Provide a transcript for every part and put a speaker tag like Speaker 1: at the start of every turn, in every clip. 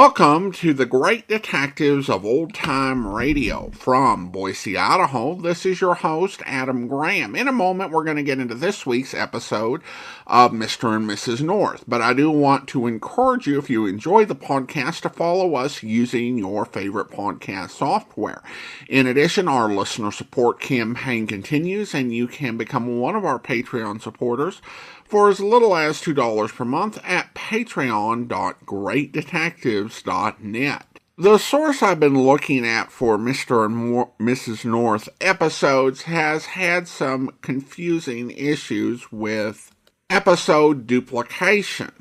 Speaker 1: Welcome to the Great Detectives of Old Time Radio. From Boise, Idaho, this is your host, Adam Graham. In a moment, we're going to get into this week's episode of Mr. and Mrs. North. But I do want to encourage you, if you enjoy the podcast, to follow us using your favorite podcast software. In addition, our listener support campaign continues, and you can become one of our Patreon supporters for as little as $2 per month at patreon.greatdetectives.net. The source I've been looking at for Mr. and Mrs. North episodes has had some confusing issues with episode duplication.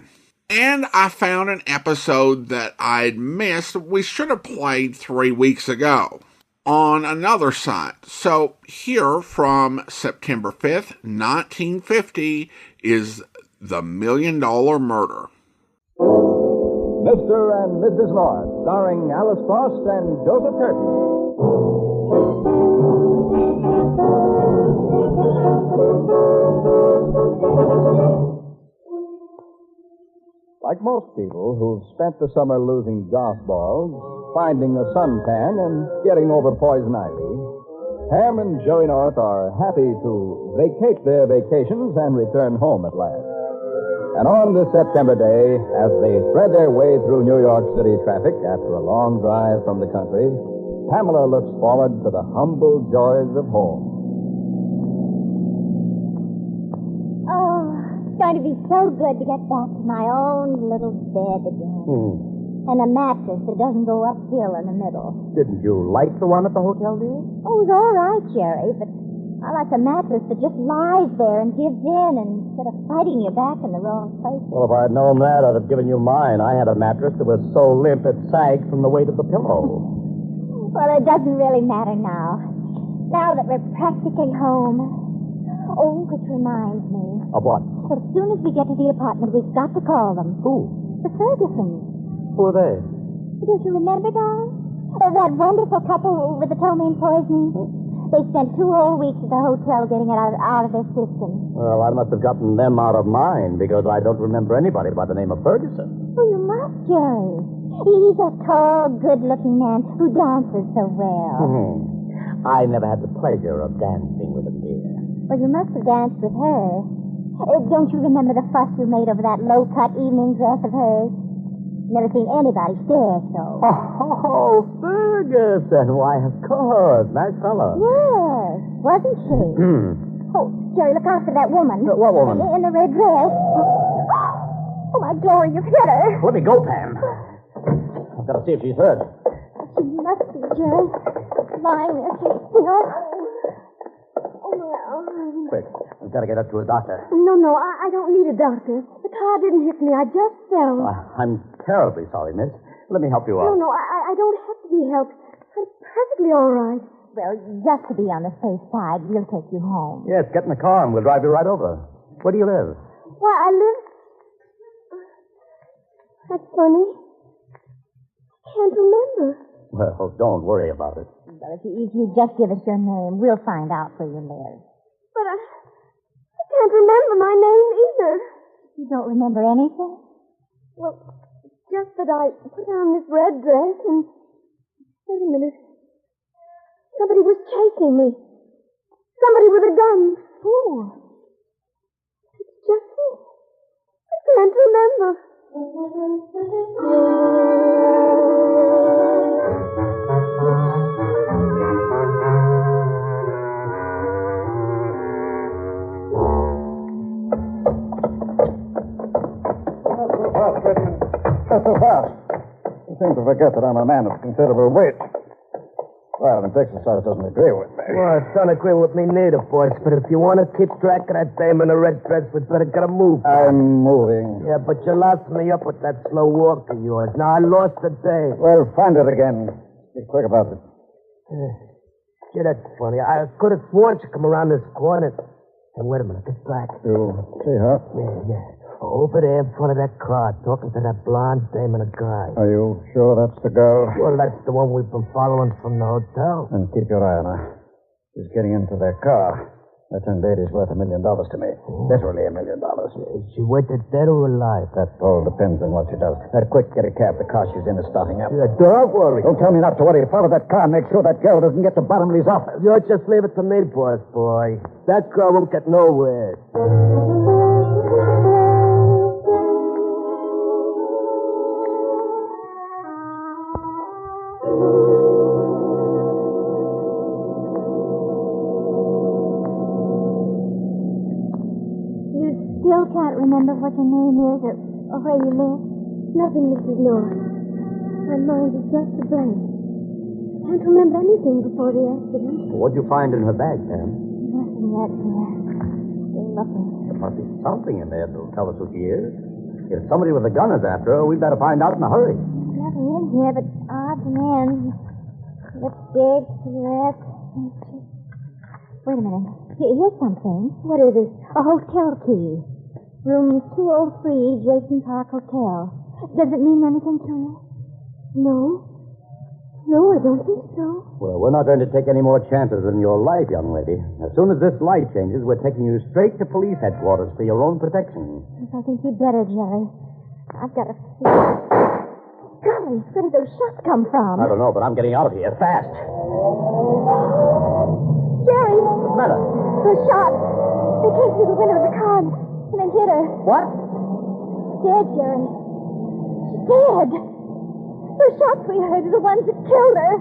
Speaker 1: And I found an episode that I'd missed we should have played 3 weeks ago on another site. So here from September 5th, 1950 is The $1 Million Murder.
Speaker 2: Mr. and Mrs. North, starring Alice Frost and Joseph Curtin. Like most people who've spent the summer losing golf balls, finding a suntan, and getting over poison ivy, Ham and Joey North are happy to vacate their vacations and return home at last. And on this September day, as they thread their way through New York City traffic after a long drive from the country, Pamela looks forward to the humble joys of home.
Speaker 3: Oh, it's going to be so good to get back to my own little bed again. And a mattress that doesn't go uphill in the middle.
Speaker 2: Didn't you like the one at the hotel, dear?
Speaker 3: Oh, it was all right, Jerry, but I like a mattress that just lies there and gives in instead of fighting you back in the wrong place.
Speaker 2: Well, if I'd known that, I'd have given you mine. I had a mattress that was so limp it sagged from the weight of the pillow.
Speaker 3: Well, it doesn't really matter now. Now that we're practically home. Oh, which reminds me.
Speaker 2: Of what?
Speaker 3: As soon as we get to the apartment, we've got to call them.
Speaker 2: Who?
Speaker 3: The Fergusons.
Speaker 2: Who are they?
Speaker 3: Don't you remember, darling? That wonderful couple with the ptomaine poisoning? They spent 2 whole weeks at the hotel getting it out of their system.
Speaker 2: Well, I must have gotten them out of mine because I don't remember anybody by the name of Ferguson.
Speaker 3: Oh, you must, Jerry. He's a tall, good-looking man who dances so well.
Speaker 2: I never had the pleasure of dancing with him, dear.
Speaker 3: Well, you must have danced with her. Don't you remember the fuss you made over that low-cut evening dress of hers? Never seen anybody stare so.
Speaker 2: Oh, Ferguson. Why, of course. Nice fellow.
Speaker 3: Yes, wasn't she? Oh, Jerry, look out for that woman.
Speaker 2: What woman?
Speaker 3: In the red dress. Oh, my glory, you've hit her.
Speaker 2: Let me go, Pam. I've got to see if she's hurt.
Speaker 3: She must be, Jerry. Lying there so still. Oh, no.
Speaker 2: Quick, we've got to get up to a doctor.
Speaker 3: No, I don't need a doctor. The car didn't hit me. I just fell.
Speaker 2: I'm terribly sorry, miss. Let me help you out.
Speaker 3: No, I don't have to be helped. I'm perfectly all right. Well, just to be on the safe side, we'll take you home.
Speaker 2: Yes, get in the car and we'll drive you right over. Where do you live?
Speaker 3: Why, I live... That's funny. I can't remember.
Speaker 2: Well, don't worry about it.
Speaker 3: Well, if you just give us your name, we'll find out where you live. But I can't remember my name either. You don't remember anything? Well, just that I put on this red dress and... Wait a minute. Somebody was chasing me. Somebody with a gun. Who? It's just me. I can't remember.
Speaker 2: Not so fast. You seem to forget that I'm a man of considerable weight. Well, this exercise doesn't agree with me.
Speaker 4: Well, it don't agree with me neither, boys. But if you want to keep track of that dame in the red dress, we'd better get a move.
Speaker 2: I'm moving.
Speaker 4: Yeah, but you lost me up with that slow walk of yours. Now, I lost the day.
Speaker 2: Well, find it again. Be quick about it.
Speaker 4: Gee, that's funny. I could have sworn she come around this corner. And wait a minute, get back.
Speaker 2: You see her?
Speaker 4: Yeah. Over there in front of that car, talking to that blonde dame and a guy.
Speaker 2: Are you sure that's the girl?
Speaker 4: Well, that's the one we've been following from the hotel.
Speaker 2: Then keep your eye on her. She's getting into their car. That young lady's worth $1 million to me. Literally $1 million.
Speaker 4: Is she worth it dead or alive?
Speaker 2: That all depends on what she does. Quick, get a cab. The car she's in is starting up.
Speaker 4: Yeah, don't worry.
Speaker 2: Don't tell me not to worry. Follow that car and make sure that girl doesn't get to Bottomley's office.
Speaker 4: You just leave it to me, boss boy. That girl won't get nowhere.
Speaker 3: Still can't remember what your name is or where you live? Nothing, Mrs. North. My mind is just a blank. Can't remember anything before the accident.
Speaker 2: What'd you find in her bag, Pam?
Speaker 3: Nothing yet, dear. Still nothing.
Speaker 2: There must be something in there that'll tell us who she is. If somebody with a gun is after her, we'd better find out in a hurry.
Speaker 3: Nothing in here but odds and ends. Lipstick, cigarettes. Wait a minute. Here's something. What is it? A hotel key. Room 203, Jason Park Hotel. Does it mean anything to you? No. No, I don't think so.
Speaker 2: Well, we're not going to take any more chances in your life, young lady. As soon as this light changes, we're taking you straight to police headquarters for your own protection.
Speaker 3: Yes, I think you'd better, Jerry. I've got to see. Golly, where did those shots come from?
Speaker 2: I don't know, but I'm getting out of here fast.
Speaker 3: Jerry!
Speaker 2: What's the matter?
Speaker 3: Those shots. They came through the window of the car and they hit her.
Speaker 2: What?
Speaker 3: Dead, Jerry. She's dead. Those shots we heard are the ones that killed her.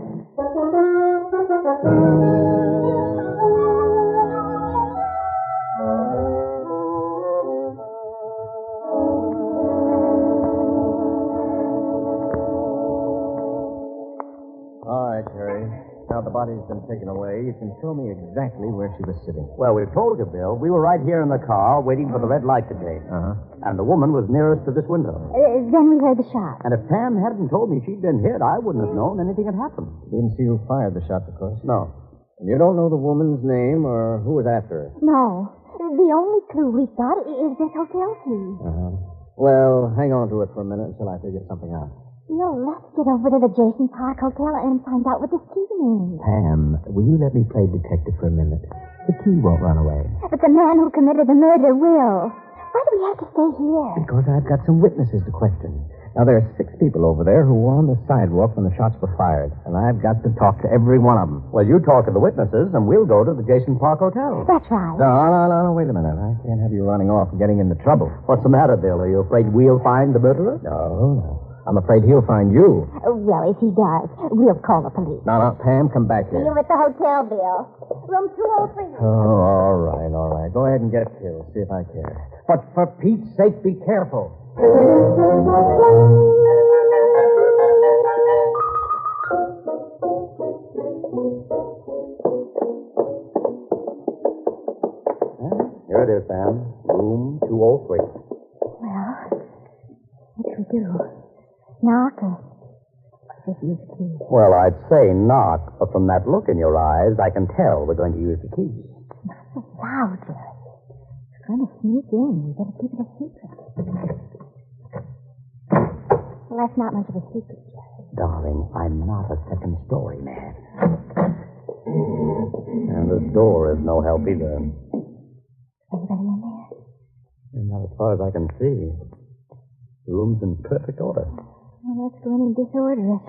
Speaker 2: All right, Jerry. Now the body's been taken away. You can show me exactly where she was sitting. Well, we've told you, Bill. We were right here in the car waiting for the red light to change. Uh-huh. And the woman was nearest to this window.
Speaker 3: Then we heard the shot.
Speaker 2: And if Pam hadn't told me she'd been hit, I wouldn't have known anything had happened.
Speaker 5: Didn't see who fired the shots, of course.
Speaker 2: No.
Speaker 5: And you don't know the woman's name or who was after her?
Speaker 3: No. The only clue we've got is this hotel key.
Speaker 5: Uh-huh. Well, hang on to it for a minute until I figure something out.
Speaker 3: No, let's get over to the Jason Park Hotel and find out what this key means.
Speaker 5: Pam, will you let me play detective for a minute? The key won't run away.
Speaker 3: But the man who committed the murder will. Why do we have to stay here?
Speaker 5: Because I've got some witnesses to question. Now, there are 6 people over there who were on the sidewalk when the shots were fired, and I've got to talk to every one of them.
Speaker 2: Well, you talk to the witnesses, and we'll go to the Jason Park Hotel.
Speaker 3: That's right.
Speaker 5: No, wait a minute. I can't have you running off and getting into trouble.
Speaker 2: What's the matter, Bill? Are you afraid we'll find the murderer?
Speaker 5: No. I'm afraid he'll find you.
Speaker 3: Well, if he does, we'll call the police.
Speaker 5: No, Pam, come back
Speaker 3: See
Speaker 5: here.
Speaker 3: you at the hotel, Bill. Room 203.
Speaker 5: Oh, all right. Go ahead and get killed. See if I care. But for Pete's sake, be careful.
Speaker 2: Here it is, Pam. Room 203.
Speaker 3: Well, what should we do? Knock or use the key?
Speaker 2: Well, I'd say knock, but from that look in your eyes, I can tell we're going to use the key.
Speaker 3: Not so loud, Jerry. We're going to sneak in. We better keep it a secret. Well, that's not much of a secret, Jerry.
Speaker 2: Darling, I'm not a second-story man. And the door is no help either.
Speaker 3: Anybody in there?
Speaker 2: And not as far as I can see. The room's in perfect order.
Speaker 3: Well, let's go in and disorder it.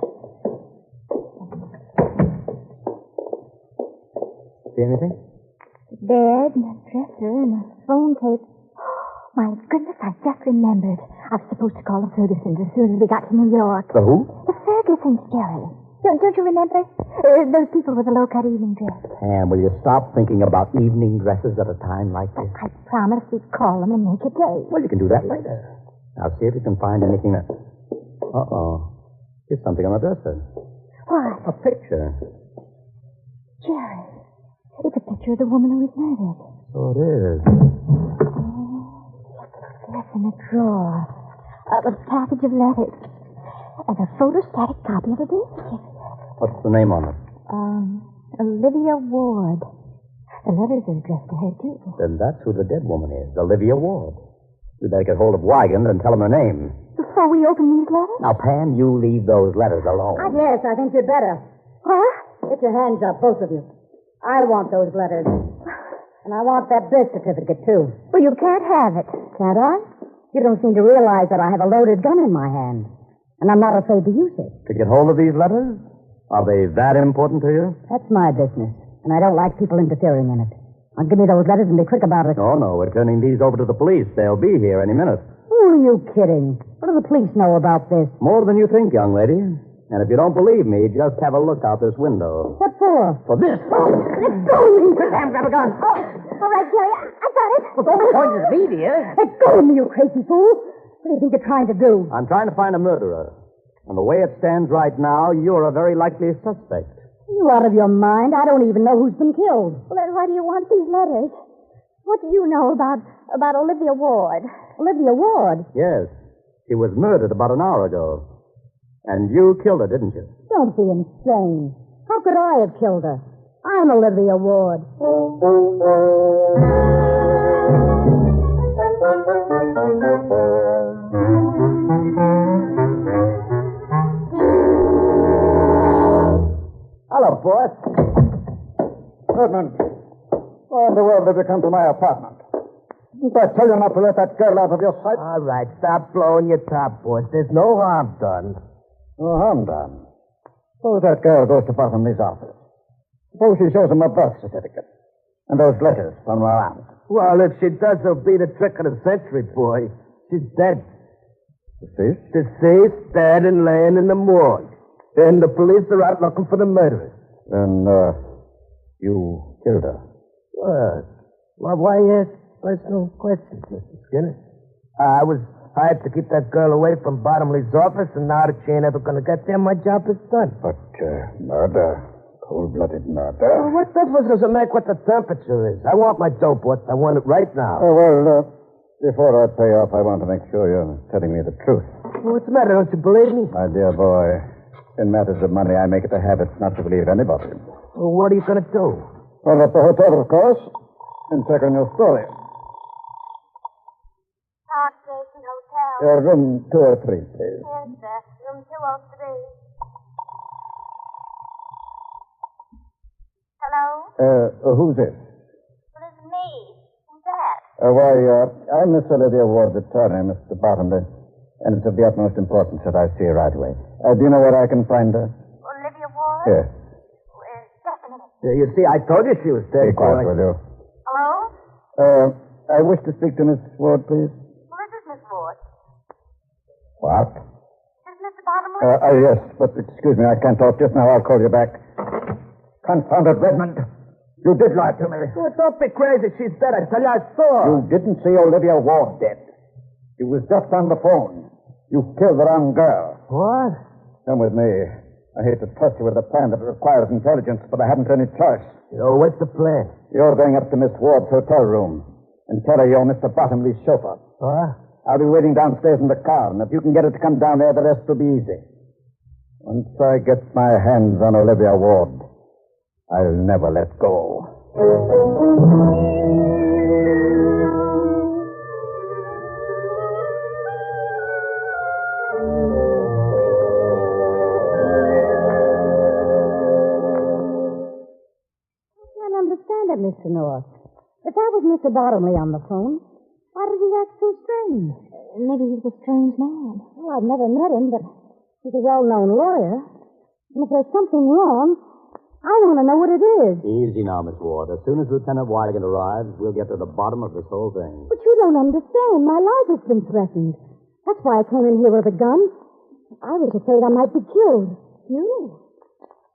Speaker 2: See anything?
Speaker 3: A bed and a dresser and a phone tape. My goodness, I just remembered. I was supposed to call the Fergusons as soon as we got to New York.
Speaker 2: The who?
Speaker 3: The Fergusons, Jerry. Don't you remember? Those people with the low-cut evening dress.
Speaker 2: Pam, will you stop thinking about evening dresses at a time like this?
Speaker 3: I promised we'd call them and make a date.
Speaker 2: Well, you can do that later. Now, see if you can find anything that... Uh-oh. There's something on the dresser.
Speaker 3: What?
Speaker 2: A picture.
Speaker 3: Jerry, it's a picture of the woman who was murdered.
Speaker 2: So it is.
Speaker 3: Yes, in a drawer. A package of letters. And a photostatic copy of a birth certificate.
Speaker 2: What's the name on it?
Speaker 3: Olivia Ward. The letters are addressed to her, too.
Speaker 2: Then that's who the dead woman is, Olivia Ward. We better get hold of Wygant and tell him her name.
Speaker 3: Before we open these letters?
Speaker 2: Now, Pam, you leave those letters alone.
Speaker 6: Yes, I think you'd better.
Speaker 3: Huh?
Speaker 6: Get your hands up, both of you. I want those letters. And I want that birth certificate, too.
Speaker 3: Well, you can't have it.
Speaker 6: Can't I? You don't seem to realize that I have a loaded gun in my hand. And I'm not afraid to use it.
Speaker 2: To get hold of these letters? Are they that important to you?
Speaker 6: That's my business. And I don't like people interfering in it. Now, give me those letters and be quick about it.
Speaker 2: No, we're turning these over to the police. They'll be here any minute.
Speaker 6: Who are you kidding? What do the police know about this?
Speaker 2: More than you think, young lady. And if you don't believe me, just have a look out this window.
Speaker 6: What for?
Speaker 2: For this.
Speaker 6: Let go of me. Sam, grab a gun.
Speaker 3: Oh, all right, Jerry. I got it.
Speaker 6: Well, don't point at me, dear. Let go of me, you crazy fool. What do you think you're trying to do?
Speaker 2: I'm trying to find a murderer. And the way it stands right now, you're a very likely suspect.
Speaker 6: You out of your mind? I don't even know who's been killed.
Speaker 3: Well, then why do you want these letters? What do you know about Olivia Ward?
Speaker 6: Olivia Ward?
Speaker 2: Yes. She was murdered about an hour ago. And you killed her, didn't you?
Speaker 6: Don't be insane. How could I have killed her? I'm Olivia Ward.
Speaker 2: Hello, boss.
Speaker 7: Redmond, why in the world did you come to my apartment? Didn't I tell you not to let that girl out of your sight?
Speaker 4: All right, stop blowing your top, boss. There's no harm done.
Speaker 7: No harm done. Suppose that girl goes to Bottomley's office. Suppose she shows him a birth certificate. And those letters from her aunt.
Speaker 4: Well, if she does, it'll be the trick of the century, boy. She's dead.
Speaker 7: Deceased?
Speaker 4: Deceased, dead, and laying in the morgue. Then the police are out looking for the murderers.
Speaker 7: Then, you killed her.
Speaker 4: Well, why ask personal questions, Mr. Skinner? I was hired to keep that girl away from Bottomley's office, and now that she ain't ever going to get there, my job is done.
Speaker 7: But, murder. Cold-blooded murder.
Speaker 4: Well, what difference does it make what the temperature is? I want my dope, boss. I want it right now.
Speaker 7: Before I pay off, I want to make sure you're telling me the truth.
Speaker 4: Well, what's the matter? Don't you believe me?
Speaker 7: My dear boy, in matters of money, I make it a habit not to believe anybody.
Speaker 4: Well, what are you going to do?
Speaker 7: Well, at the hotel, of course, and check on your story.
Speaker 3: Park Station Hotel.
Speaker 7: Room 203, please.
Speaker 3: Yes, sir. Room 203. Hello?
Speaker 7: Who's this?
Speaker 3: Well, it's me. Who's that?
Speaker 7: I'm Miss Olivia Ward's attorney, Mr. Bottomley, and it's of the utmost importance that I see her right away. Do you know where I can find her?
Speaker 3: Olivia Ward?
Speaker 7: Yes.
Speaker 3: Well, just a minute.
Speaker 4: You see, I told you she was dead,
Speaker 7: Be quiet,
Speaker 4: boy.
Speaker 7: will you?
Speaker 3: Hello?
Speaker 7: I wish to speak to Miss Ward, please.
Speaker 3: Well, this is Miss Ward.
Speaker 7: What?
Speaker 3: Is Mr. Bottomley?
Speaker 7: Yes, but excuse me, I can't talk just now. I'll call you back. Confounded Redmond. You did lie to me.
Speaker 4: Well, don't be crazy. She's dead. I tell you, I saw her.
Speaker 7: You didn't see Olivia Ward dead. She was just on the phone. You killed the wrong girl.
Speaker 4: What?
Speaker 7: Come with me. I hate to trust you with a plan that requires intelligence, but I haven't any choice.
Speaker 4: What's the plan?
Speaker 7: You're going up to Miss Ward's hotel room and tell her you're Mr. Bottomley's chauffeur.
Speaker 4: What?
Speaker 7: I'll be waiting downstairs in the car, and if you can get her to come down there, the rest will be easy. Once I get my hands on Olivia Ward, I'll never let go.
Speaker 6: Understand it, Mr. North. If that was Mr. Bottomley on the phone, why did he act so strange?
Speaker 3: Maybe he's a strange man.
Speaker 6: Well, I've never met him, but he's a well-known lawyer. And if there's something wrong, I want to know what it is.
Speaker 2: Easy now, Miss Ward. As soon as Lieutenant Willigan arrives, we'll get to the bottom of this whole thing.
Speaker 6: But you don't understand. My life has been threatened. That's why I came in here with a gun. I was afraid I might be killed. You?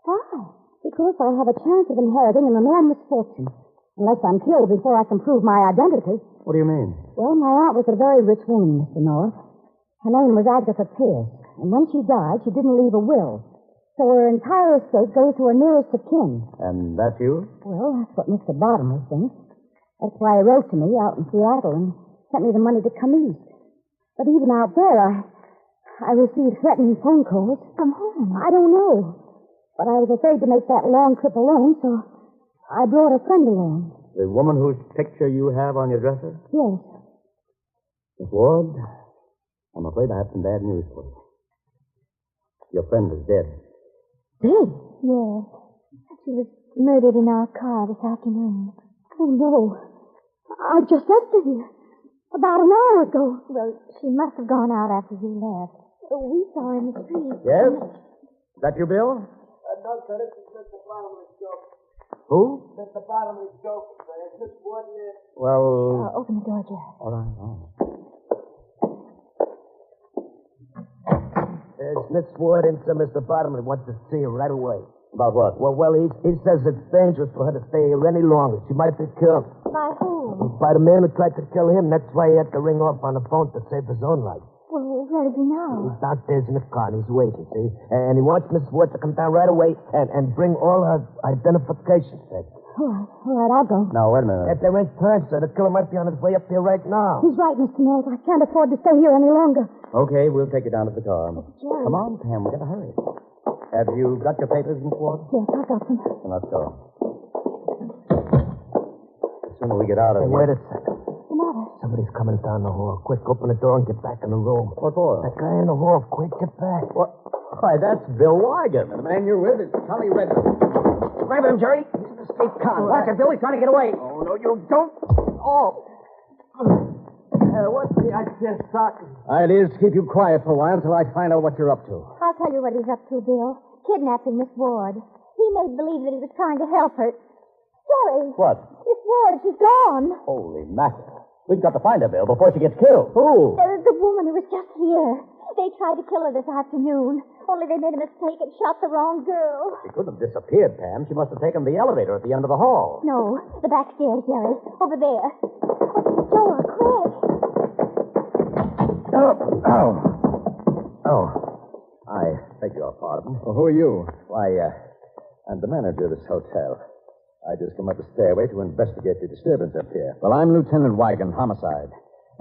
Speaker 6: Why? Because I have a chance of inheriting an enormous fortune. Unless I'm killed before I can prove my identity.
Speaker 2: What do you mean?
Speaker 6: Well, my aunt was a very rich woman, Mr. North. Her name was Agatha Pierce. And when she died, she didn't leave a will. So her entire estate goes to her nearest of kin.
Speaker 2: And that's you?
Speaker 6: Well, that's what Mr. Bottomley thinks. That's why he wrote to me out in Seattle and sent me the money to come east. But even out there, I received threatening phone calls. From whom? I don't know. But I was afraid to make that long trip alone, so I brought a friend along.
Speaker 2: The woman whose picture you have on your dresser?
Speaker 6: Yes.
Speaker 2: Miss Ward, I'm afraid I have some bad news for you. Your friend is dead.
Speaker 6: Dead?
Speaker 3: Yes. She was murdered in our car this afternoon.
Speaker 6: Oh, no. I just left her here. About an hour ago.
Speaker 3: Well, she must have gone out after you left. We saw her in the street.
Speaker 2: Yes? Is that you, Bill?
Speaker 4: No, sir, this is Mr. Bottomless Joke.
Speaker 2: Who?
Speaker 4: Mr. Bottomless Joke, sir. Is Miss Wood here?
Speaker 2: Well...
Speaker 3: Open the door, Jack.
Speaker 2: All right.
Speaker 4: It's Miss Wood and Mr. Bottomless wants to see her right away.
Speaker 2: About what?
Speaker 4: Well, he says it's dangerous for her to stay here any longer. She might be killed.
Speaker 3: By whom?
Speaker 4: By the man who tried to kill him. That's why he had to ring off on the phone to save his own life.
Speaker 3: Well, where is he now?
Speaker 4: He's downstairs in the car, and he's waiting, see? And he wants Miss Wood to come down right away and bring all her identification set.
Speaker 6: All right, I'll go.
Speaker 2: Now, wait a minute.
Speaker 4: If there ain't time, sir, the killer might be on his way up there right now.
Speaker 6: He's right, Mr. Mills. I can't afford to stay here any longer.
Speaker 2: Okay, we'll take you down to the car.
Speaker 6: Jerry.
Speaker 2: Come on, Pam. We gotta hurry. Have you got your papers, Miss Ward?
Speaker 6: Yes, I got them.
Speaker 2: Then let's go. The sooner we get out of
Speaker 4: Hey,
Speaker 2: here...
Speaker 4: wait a second.
Speaker 6: What's the matter?
Speaker 4: Somebody's coming down the hall. Quick, open the door and get back in the room.
Speaker 2: What for?
Speaker 4: That guy in the hall. Quick, get back.
Speaker 2: What? Why, that's Bill Wigan. The man you're with is Tommy Redmond.
Speaker 4: Grab him, Jerry. He's an escape con. Watch it, Bill. He's trying to get away.
Speaker 2: Oh, no, you don't.
Speaker 4: Oh. What's the idea, Zuckert?
Speaker 2: Idea is to keep you quiet for a while until I find out what you're up to.
Speaker 3: I'll tell you what he's up to, Bill. Kidnapping Miss Ward. He made believe that he was trying to help her. Jerry!
Speaker 2: What?
Speaker 3: Miss Ward, she's gone.
Speaker 2: Holy mackerel. We've got to find her, Bill, before she gets killed. Who?
Speaker 3: The woman who was just here. They tried to kill her this afternoon. Only they made a mistake and shot the wrong girl.
Speaker 2: She couldn't have disappeared, Pam. She must have taken the elevator at the end of the hall.
Speaker 3: No, the back stairs, Jerry. Over there. Open the door, quick.
Speaker 2: Oh. I beg your pardon. Well, who are you? Why, I'm the manager of this hotel. I just come up the stairway to investigate the disturbance up here. Well, I'm Lieutenant Wigan, homicide.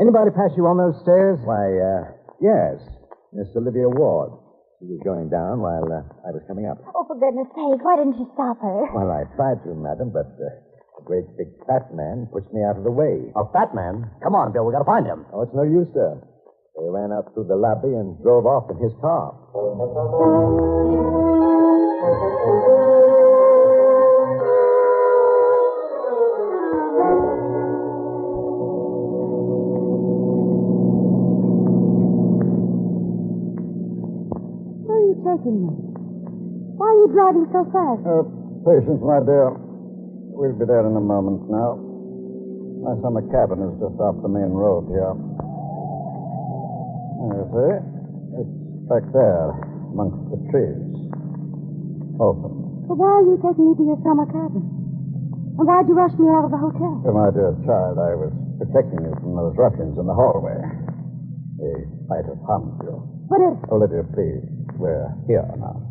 Speaker 2: Anybody pass you on those stairs? Why, yes. Miss Olivia Ward. She was going down while I was coming up.
Speaker 3: Oh, for goodness sake, why didn't you stop her?
Speaker 2: Well, I tried to, madam, but a great big fat man pushed me out of the way. A fat man? Come on, Bill, we gotta find him. Oh, it's no use, sir. They ran out through the lobby and drove off in his car.
Speaker 6: Where are you taking me? Why are you driving so fast?
Speaker 7: Patience, my dear. We'll be there in a moment now. My summer cabin is just off the main road here. You see? It's back there, amongst the trees. Open.
Speaker 6: But why are you taking me to your summer cabin? And why'd you rush me out of the hotel?
Speaker 7: My dear child, I was protecting you from those ruffians in the hallway. They might have harmed you.
Speaker 6: But it...
Speaker 7: Olivia, please. We're here now.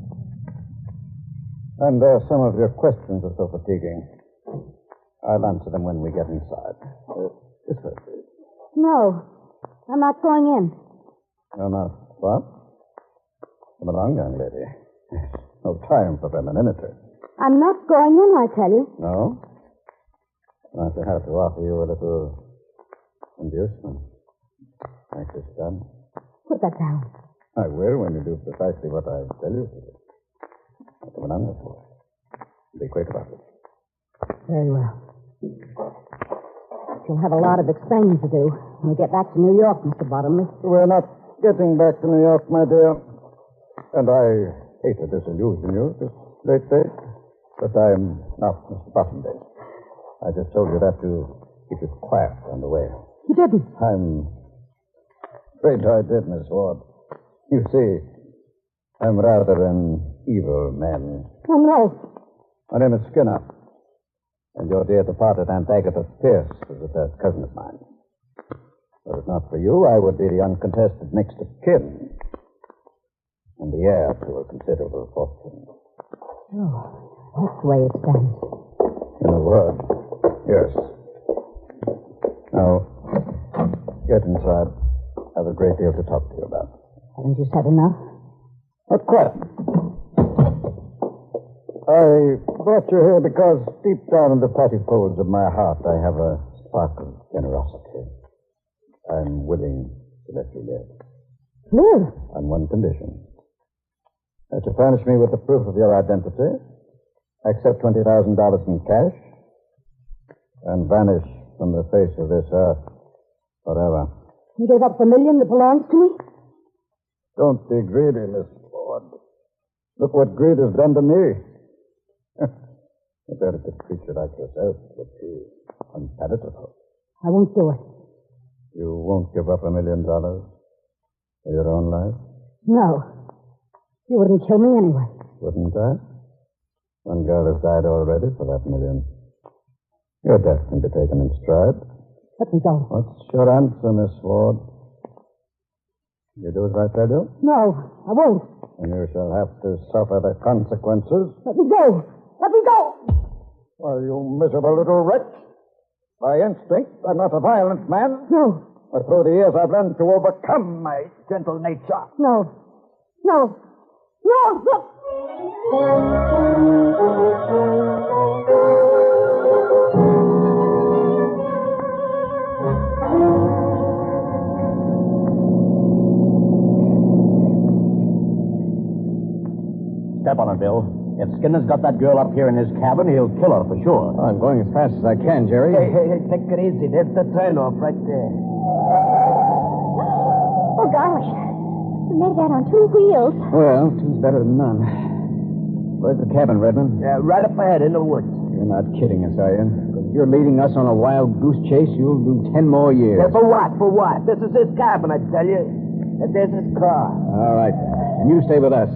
Speaker 7: And some of your questions are so fatiguing. I'll answer them when we get inside. This way, please.
Speaker 6: No. I'm not going in.
Speaker 7: You're not what? Come along, young lady. No time for femininity.
Speaker 6: I'm not going in, I tell you.
Speaker 7: No? I shall have to offer you a little inducement. Like this gun.
Speaker 6: Put that down.
Speaker 7: I will when you do precisely what I tell you to do. Come on, this way. Be quick about it.
Speaker 6: Very well. You'll have a lot of explaining to do when we get back to New York, Mr. Bottomley.
Speaker 7: We're not getting back to New York, my dear. And I hate to disillusion you this late day, but I'm not Mr. Bottomley. I just told you that to keep it quiet on the way.
Speaker 6: You didn't.
Speaker 7: I'm afraid I did, Miss Ward. You see, I'm rather an evil man.
Speaker 6: Oh, no.
Speaker 7: My name is Skinner. And your dear departed Aunt Agatha Pierce was a third cousin of mine. Were it not for you, I would be the uncontested next of kin. And the heir to a considerable fortune.
Speaker 6: Oh, that's the way it stands.
Speaker 7: In a word, yes. Now, get inside. I have a great deal to talk to you about.
Speaker 6: Haven't you said enough?
Speaker 7: Not quite. I brought you here because deep down in the fatty folds of my heart I have a spark of generosity. I'm willing to let you live.
Speaker 6: Live?
Speaker 7: On one condition. To furnish me with the proof of your identity, accept $20,000 in cash, and vanish from the face of this earth forever.
Speaker 6: You gave up the million that belongs to me?
Speaker 7: Don't be greedy, Miss Ford. Look what greed has done to me. A delicate creature like yourself would be unpalatable.
Speaker 6: I won't do it.
Speaker 7: You won't give up $1 million for your own life?
Speaker 6: No. You wouldn't kill me anyway.
Speaker 7: Wouldn't I? One girl has died already for that $1 million. Your death can be taken in stride.
Speaker 6: Let me go.
Speaker 7: What's your answer, Miss Ford? You do as I tell you?
Speaker 6: No, I won't.
Speaker 7: And you shall have to suffer the consequences.
Speaker 6: Let me go. Let me go.
Speaker 7: Why, you miserable little wretch. By instinct, I'm not a violent man.
Speaker 6: No.
Speaker 7: But through the years, I've learned to overcome my gentle nature.
Speaker 6: No. No. No. Look.
Speaker 5: Step on it, Bill. If Skinner's got that girl up here in his cabin, he'll kill her for sure. I'm going as fast as I can, Jerry.
Speaker 4: Hey, take it easy. There's the turnoff right there.
Speaker 3: Oh, gosh. We made that on 2 wheels.
Speaker 5: Well, two's better than none. Where's the cabin, Redmond?
Speaker 4: Yeah, right up ahead in the woods.
Speaker 5: You're not kidding us, are you? If you're leading us on a wild goose chase, you'll do 10 more years.
Speaker 4: Yeah, for what? For what? This is his cabin, I tell you. And there's his car.
Speaker 5: All right. And you stay with us.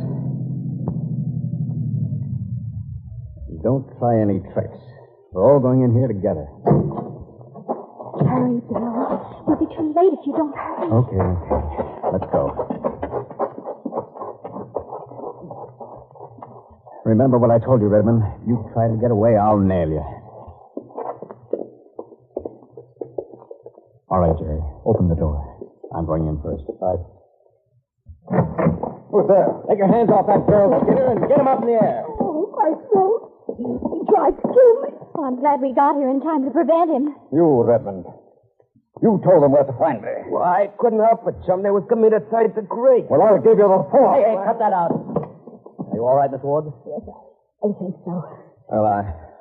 Speaker 5: Don't try any tricks. We're all going in here together.
Speaker 3: Hurry, Bill. We'll be too late if you don't hurry.
Speaker 5: Okay. Let's go. Remember what I told you, Redmond. You try to get away, I'll nail you. All right, Jerry. Open the door. I'm going in first. All right.
Speaker 7: Who's there?
Speaker 5: Take your hands off that girl, Skinner, and get him up in the air.
Speaker 3: Oh, my soul. He tried to kill me. Oh, I'm glad we got here in time to prevent him.
Speaker 7: You, Redmond. You told them where to find me.
Speaker 4: Well, I couldn't help it, chum. They was coming to 3rd degree.
Speaker 7: Well, I'll give you the force.
Speaker 5: Hey, cut that out. Are you all right, Miss Ward?
Speaker 6: Yes, I think so.
Speaker 5: Well,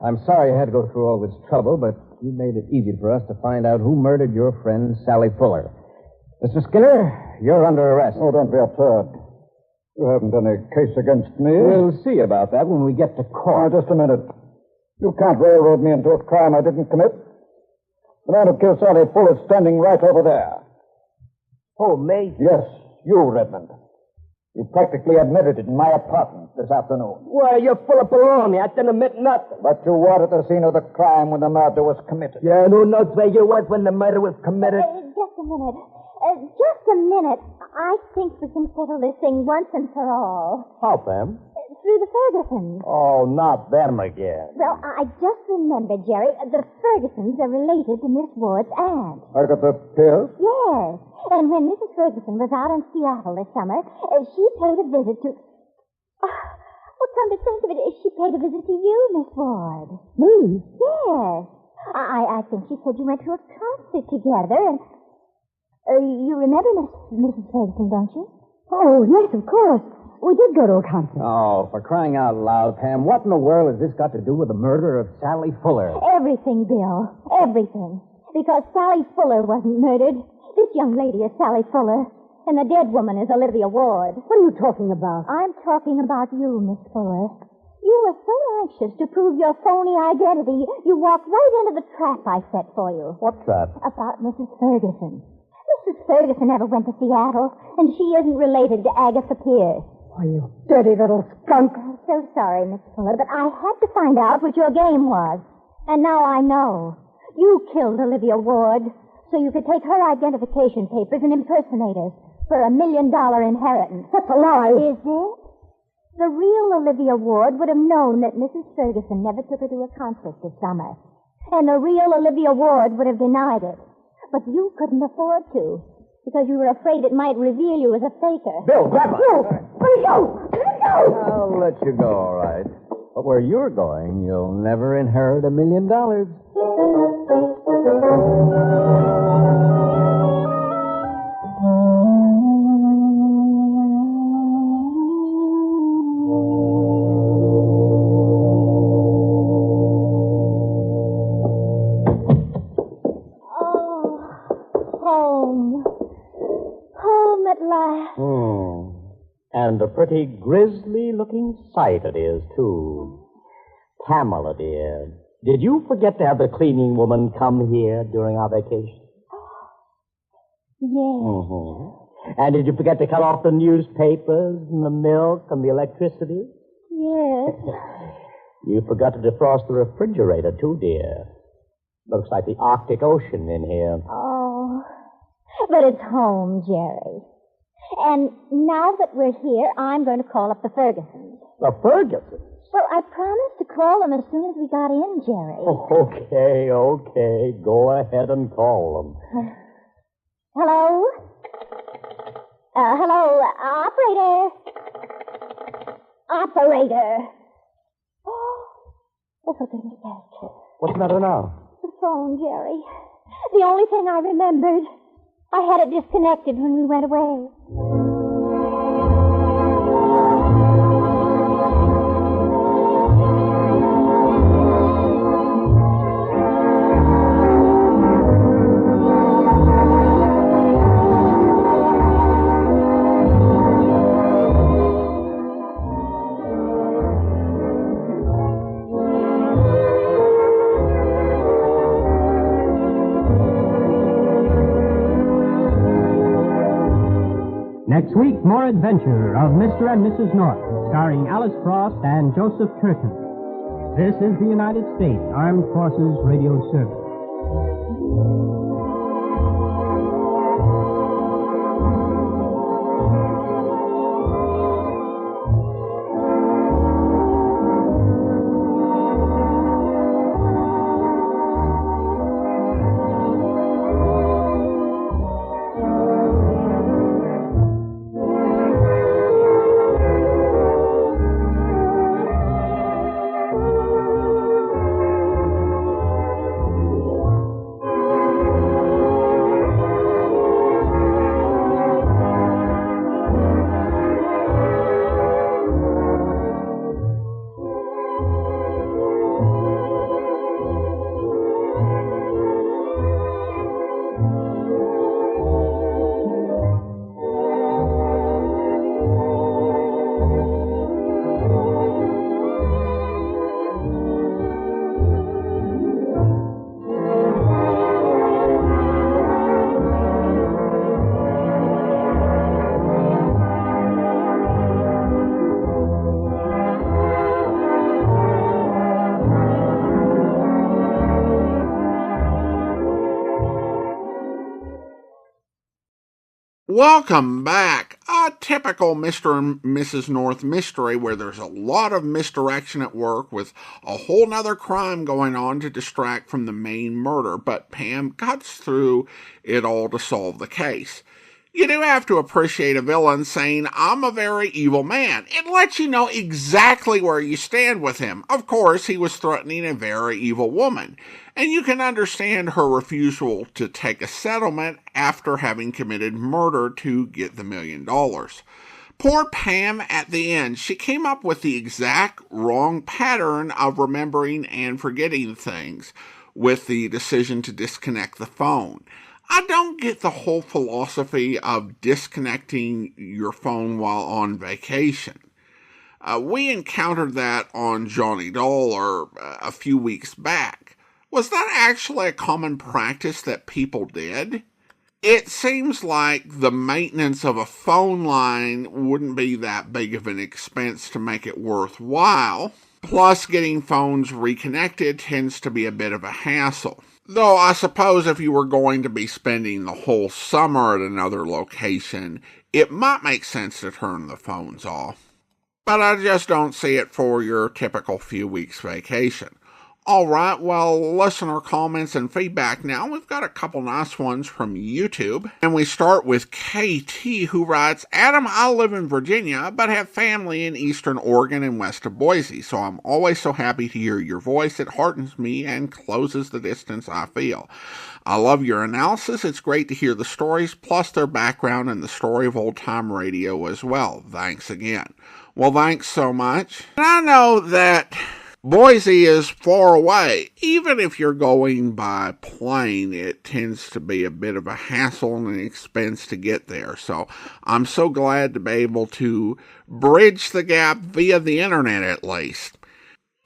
Speaker 5: I'm sorry you had to go through all this trouble, but you made it easy for us to find out who murdered your friend, Sally Fuller. Mr. Skinner, you're under arrest.
Speaker 7: Oh, don't be absurd. You haven't any case against me.
Speaker 5: We'll see about that when we get to court.
Speaker 7: Just a minute. You can't railroad me into a crime I didn't commit. The man who killed Sally Fuller's standing right over there.
Speaker 4: Oh, me?
Speaker 7: Yes, you, Redmond. You practically admitted it in my apartment this afternoon.
Speaker 4: Well, you're full of baloney. I didn't admit nothing.
Speaker 7: But you were at the scene of the crime when the murder was committed.
Speaker 4: Yeah, and who knows where you was when the murder was committed?
Speaker 3: Just a minute. Just a minute. I think we can settle this thing once and for all.
Speaker 5: How, Pam?
Speaker 3: Through the Fergusons.
Speaker 5: Oh, not them again.
Speaker 3: Well, I just remembered, Jerry, the Fergusons are related to Miss Ward's aunt.
Speaker 7: Agatha Pierce?
Speaker 3: Yes. And when Mrs. Ferguson was out in Seattle this summer, she paid a visit to... Well, come to think of it, she paid a visit to you, Miss Ward.
Speaker 6: Me?
Speaker 3: Yes. I think she said you went to a concert together, and... you remember Mrs. Ferguson, don't you?
Speaker 6: Oh, yes, of course. We did go to a concert.
Speaker 5: Oh, for crying out loud, Pam, what in the world has this got to do with the murder of Sally Fuller?
Speaker 3: Everything, Bill. Everything. Because Sally Fuller wasn't murdered. This young lady is Sally Fuller, and the dead woman is Olivia Ward.
Speaker 6: What are you talking about?
Speaker 3: I'm talking about you, Miss Fuller. You were so anxious to prove your phony identity, you walked right into the trap I set for you.
Speaker 5: What trap?
Speaker 3: About Mrs. Ferguson. Mrs. Ferguson never went to Seattle, and she isn't related to Agatha Pierce.
Speaker 6: Oh, you dirty little skunk.
Speaker 3: I'm so sorry, Miss Fuller, but I had to find out what your game was. And now I know. You killed Olivia Ward so you could take her identification papers and impersonate her for $1 million inheritance.
Speaker 6: That's a lie.
Speaker 3: Is it? The real Olivia Ward would have known that Mrs. Ferguson never took her to a concert this summer. And the real Olivia Ward would have denied it. But you couldn't afford to, because you were afraid it might reveal you as a faker.
Speaker 5: Bill, grab her.
Speaker 6: No! Let me go! Let me go!
Speaker 5: I'll let you go, all right. But where you're going, you'll never inherit $1 million.
Speaker 8: pretty grisly-looking sight it is, too. Pamela, dear, did you forget to have the cleaning woman come here during our vacation?
Speaker 6: Yes.
Speaker 8: Mm-hmm. And did you forget to cut off the newspapers and the milk and the electricity?
Speaker 6: Yes.
Speaker 8: You forgot to defrost the refrigerator, too, dear. Looks like the Arctic Ocean in here.
Speaker 6: Oh, but it's home, Jerry. And now that we're here, I'm going to call up the Fergusons.
Speaker 8: The Fergusons?
Speaker 6: Well, I promised to call them as soon as we got in, Jerry.
Speaker 8: Oh, okay. Go ahead and call them.
Speaker 6: Hello? Hello, operator. Operator. Oh, for goodness sake.
Speaker 8: What's the matter now?
Speaker 6: The phone, Jerry. The only thing I remembered. I had it disconnected when we went away.
Speaker 9: Next week, more adventure of Mr. and Mrs. North, starring Alice Frost and Joseph Curtin. This is the United States Armed Forces Radio Service.
Speaker 1: Welcome back. A typical Mr. and Mrs. North mystery where there's a lot of misdirection at work with a whole nother crime going on to distract from the main murder, but Pam cuts through it all to solve the case. You do have to appreciate a villain saying, "I'm a very evil man." It lets you know exactly where you stand with him. Of course, he was threatening a very evil woman, and you can understand her refusal to take a settlement after having committed murder to get the $1 million. Poor Pam at the end, she came up with the exact wrong pattern of remembering and forgetting things with the decision to disconnect the phone. I don't get the whole philosophy of disconnecting your phone while on vacation. We encountered that on Johnny Dollar a few weeks back. Was that actually a common practice that people did? It seems like the maintenance of a phone line wouldn't be that big of an expense to make it worthwhile. Plus, getting phones reconnected tends to be a bit of a hassle. Though I suppose if you were going to be spending the whole summer at another location, it might make sense to turn the phones off. But I just don't see it for your typical few weeks vacation. Alright, well, listener comments and feedback now. We've got a couple nice ones from YouTube. And we start with KT, who writes, "Adam, I live in Virginia, but have family in eastern Oregon and west of Boise, so I'm always so happy to hear your voice. It heartens me and closes the distance I feel. I love your analysis. It's great to hear the stories, plus their background and the story of old-time radio as well. Thanks again." Well, thanks so much. And I know that Boise is far away. Even if you're going by plane, it tends to be a bit of a hassle and an expense to get there. So I'm so glad to be able to bridge the gap via the internet at least.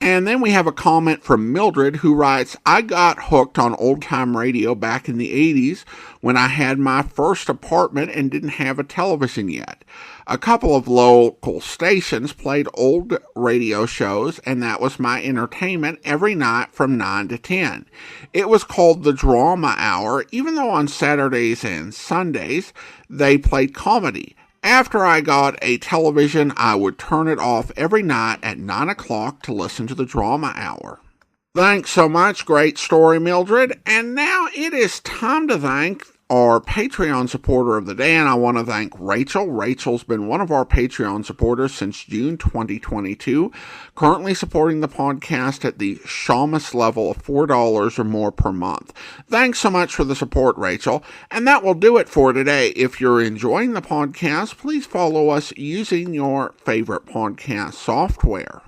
Speaker 1: And then we have a comment from Mildred who writes, I got hooked on old-time radio back in the 80s when I had my first apartment and didn't have a television yet. A couple of local stations played old radio shows, and that was my entertainment every night from 9 to 10. It was called the Drama Hour, even though on Saturdays and Sundays they played comedy. After I got a television, I would turn it off every night at 9 o'clock to listen to the Drama Hour. Thanks so much. Great story, Mildred. And now it is time to thank our Patreon supporter of the day, and I want to thank Rachel. Rachel's been one of our Patreon supporters since June 2022, currently supporting the podcast at the Shamus level of $4 or more per month. Thanks so much for the support, Rachel. And that will do it for today. If you're enjoying the podcast, please follow us using your favorite podcast software.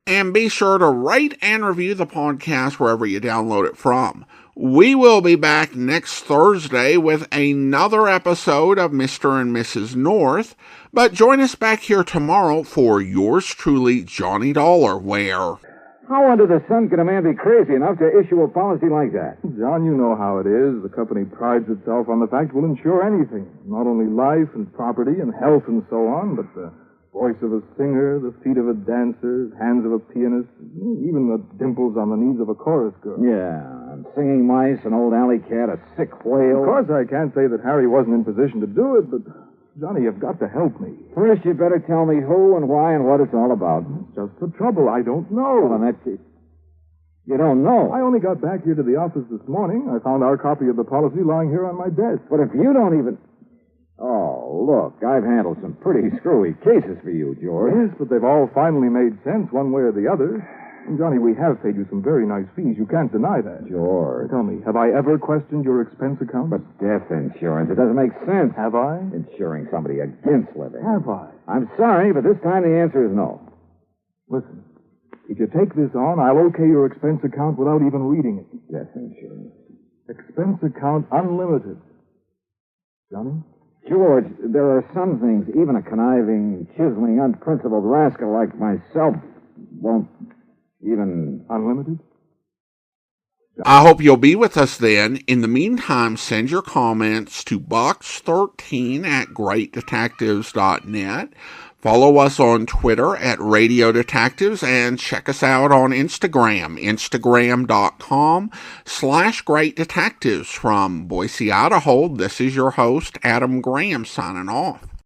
Speaker 1: And be sure to rate and review the podcast wherever you download it from. We will be back next Thursday with another episode of Mr. and Mrs. North, but join us back here tomorrow for yours truly, Johnny Dollar, where...
Speaker 7: How under the sun can a man be crazy enough to issue a policy like that?
Speaker 10: John, you know how it is. The company prides itself on the fact it will insure anything. Not only life and property and health and so on, but the voice of a singer, the feet of a dancer, hands of a pianist, even the dimples on the knees of a chorus girl.
Speaker 7: Yeah, and singing mice, an old alley cat, a sick whale.
Speaker 10: Of course, I can't say that Harry wasn't in position to do it, but, Johnny, you've got to help me.
Speaker 7: First, you better tell me who and why and what it's all about.
Speaker 10: Just the trouble. I don't know.
Speaker 7: Well, then that's it. You don't know.
Speaker 10: I only got back here to the office this morning. I found our copy of the policy lying here on my desk.
Speaker 7: But if you don't even... Oh, look, I've handled some pretty screwy cases for you, George.
Speaker 10: Yes, but they've all finally made sense one way or the other. And, Johnny, we have paid you some very nice fees. You can't deny that.
Speaker 7: George.
Speaker 10: Tell me, have I ever questioned your expense account?
Speaker 7: But death insurance, it doesn't make sense.
Speaker 10: Have I?
Speaker 7: Insuring somebody against living.
Speaker 10: Have I?
Speaker 7: I'm sorry, but this time the answer is no.
Speaker 10: Listen, if you take this on, I'll okay your expense account without even reading it.
Speaker 7: Death insurance.
Speaker 10: Expense account unlimited. Johnny?
Speaker 7: George, there are some things even a conniving, chiseling, unprincipled rascal like myself won't even...
Speaker 10: Unlimited?
Speaker 1: I hope you'll be with us then. In the meantime, send your comments to box13@greatdetectives.net. Follow us on Twitter at Radio Detectives and check us out on Instagram, instagram.com/Great Detectives. From Boise, Idaho, this is your host, Adam Graham, signing off.